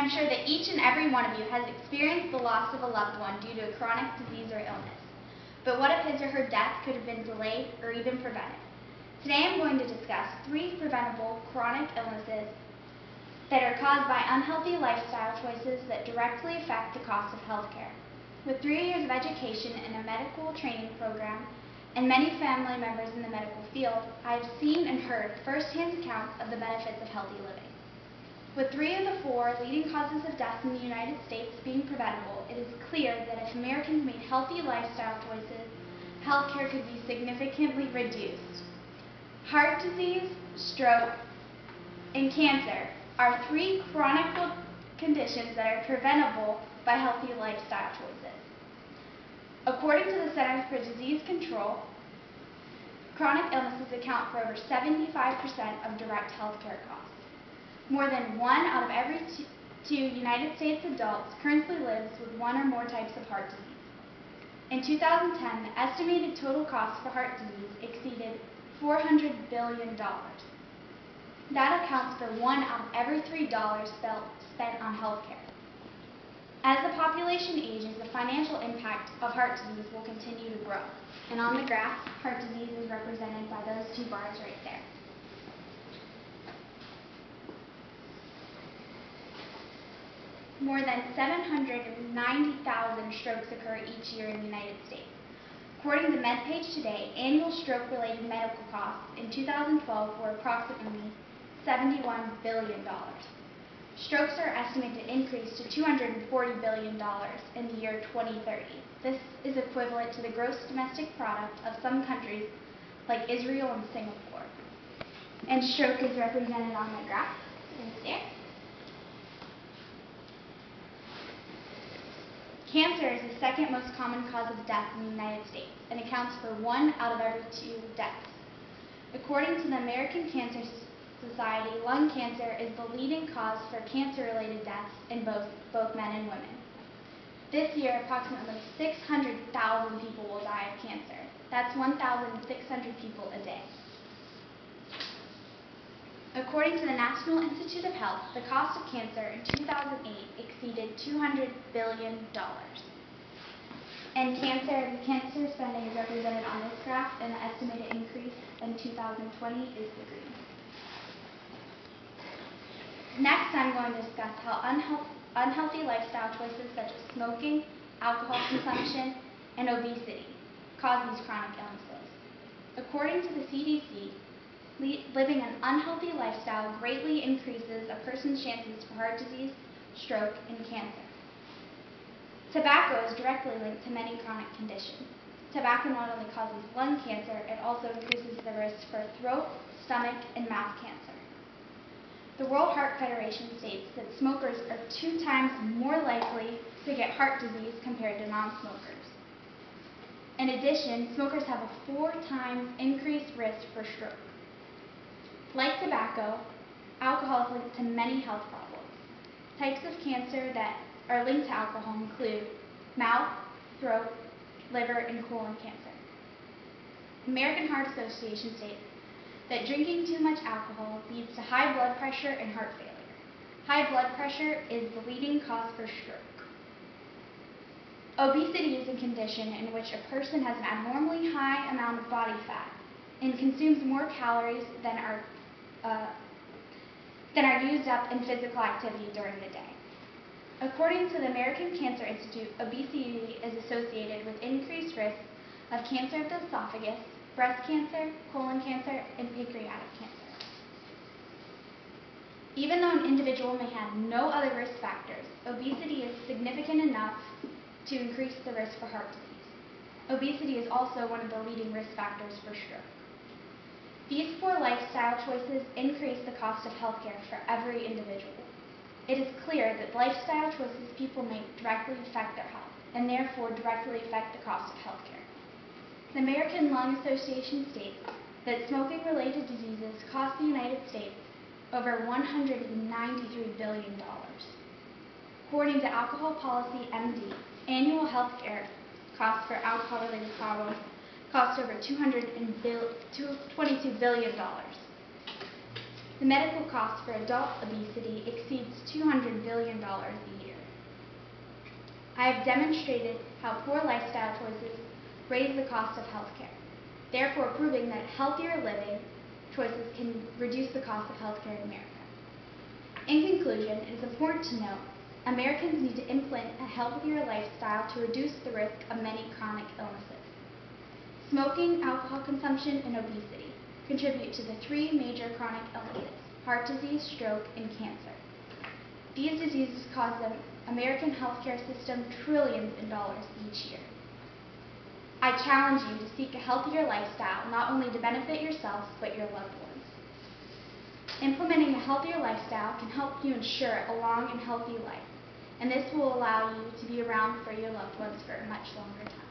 I'm sure that each and every one of you has experienced the loss of a loved one due to a chronic disease or illness. But what if his or her death could have been delayed or even prevented? Today I'm going to discuss 3 preventable chronic illnesses that are caused by unhealthy lifestyle choices that directly affect the cost of health care. With 3 years of education and a medical training program, and many family members in the medical field, I have seen and heard first-hand accounts of the benefits of healthy living. With 3 of the 4 leading causes of death in the United States being preventable, it is clear that if Americans made healthy lifestyle choices, health care could be significantly reduced. Heart disease, stroke, and cancer are 3 chronic conditions that are preventable by healthy lifestyle choices. According to the Centers for Disease Control, chronic illnesses account for over 75% of direct health care costs. More than 1 out of every 2 United States adults currently lives with 1 or more types of heart disease. In 2010, the estimated total cost for heart disease exceeded $400 billion. That accounts for 1 out of every $3 spent on health care. As the population ages, the financial impact of heart disease will continue to grow. And on the graph, heart disease is represented by those 2 bars right there. More than 790,000 strokes occur each year in the United States. According to MedPage Today, annual stroke-related medical costs in 2012 were approximately $71 billion. Strokes are estimated to increase to $240 billion in the year 2030. This is equivalent to the gross domestic product of some countries like Israel and Singapore. And stroke is represented on the graph right there. Cancer is the 2nd most common cause of death in the United States and accounts for 1 out of every 2 deaths. According to the American Cancer Society, lung cancer is the leading cause for cancer-related deaths in both men and women. This year, approximately 600,000 people will die of cancer. That's 1,600 people a day. According to the National Institute of Health, the cost of cancer in 2008 exceeded $200 billion. And the cancer spending is represented on this graph, and the estimated increase in 2020 is the green. Next, I'm going to discuss how unhealthy lifestyle choices such as smoking, alcohol consumption, and obesity cause these chronic illnesses. According to the CDC, living an unhealthy lifestyle greatly increases a person's chances for heart disease, stroke, and cancer. Tobacco is directly linked to many chronic conditions. Tobacco not only causes lung cancer, it also increases the risk for throat, stomach, and mouth cancer. The World Heart Federation states that smokers are 2 times more likely to get heart disease compared to non-smokers. In addition, smokers have a 4 times increased risk for stroke. Like tobacco, alcohol is linked to many health problems. Types of cancer that are linked to alcohol include mouth, throat, liver, and colon cancer. American Heart Association states that drinking too much alcohol leads to high blood pressure and heart failure. High blood pressure is the leading cause for stroke. Obesity is a condition in which a person has an abnormally high amount of body fat and consumes more calories than are used up in physical activity during the day. According to the American Cancer Institute, obesity is associated with increased risk of cancer of the esophagus, breast cancer, colon cancer, and pancreatic cancer. Even though an individual may have no other risk factors, obesity is significant enough to increase the risk for heart disease. Obesity is also one of the leading risk factors for stroke. These 4 lifestyle choices increase the cost of health care for every individual. It is clear that lifestyle choices people make directly affect their health, and therefore directly affect the cost of health care. The American Lung Association states that smoking-related diseases cost the United States over $193 billion. According to Alcohol Policy MD, annual health care costs for alcohol-related problems cost over $22 billion. The medical cost for adult obesity exceeds $200 billion a year. I have demonstrated how poor lifestyle choices raise the cost of healthcare, therefore proving that healthier living choices can reduce the cost of healthcare in America. In conclusion, it is important to note Americans need to implement a healthier lifestyle to reduce the risk of many chronic illnesses. Smoking, alcohol consumption, and obesity contribute to the three major chronic illnesses: heart disease, stroke, and cancer. These diseases cause the American healthcare system trillions in dollars each year. I challenge you to seek a healthier lifestyle, not only to benefit yourselves, but your loved ones. Implementing a healthier lifestyle can help you ensure a long and healthy life, and this will allow you to be around for your loved ones for a much longer time.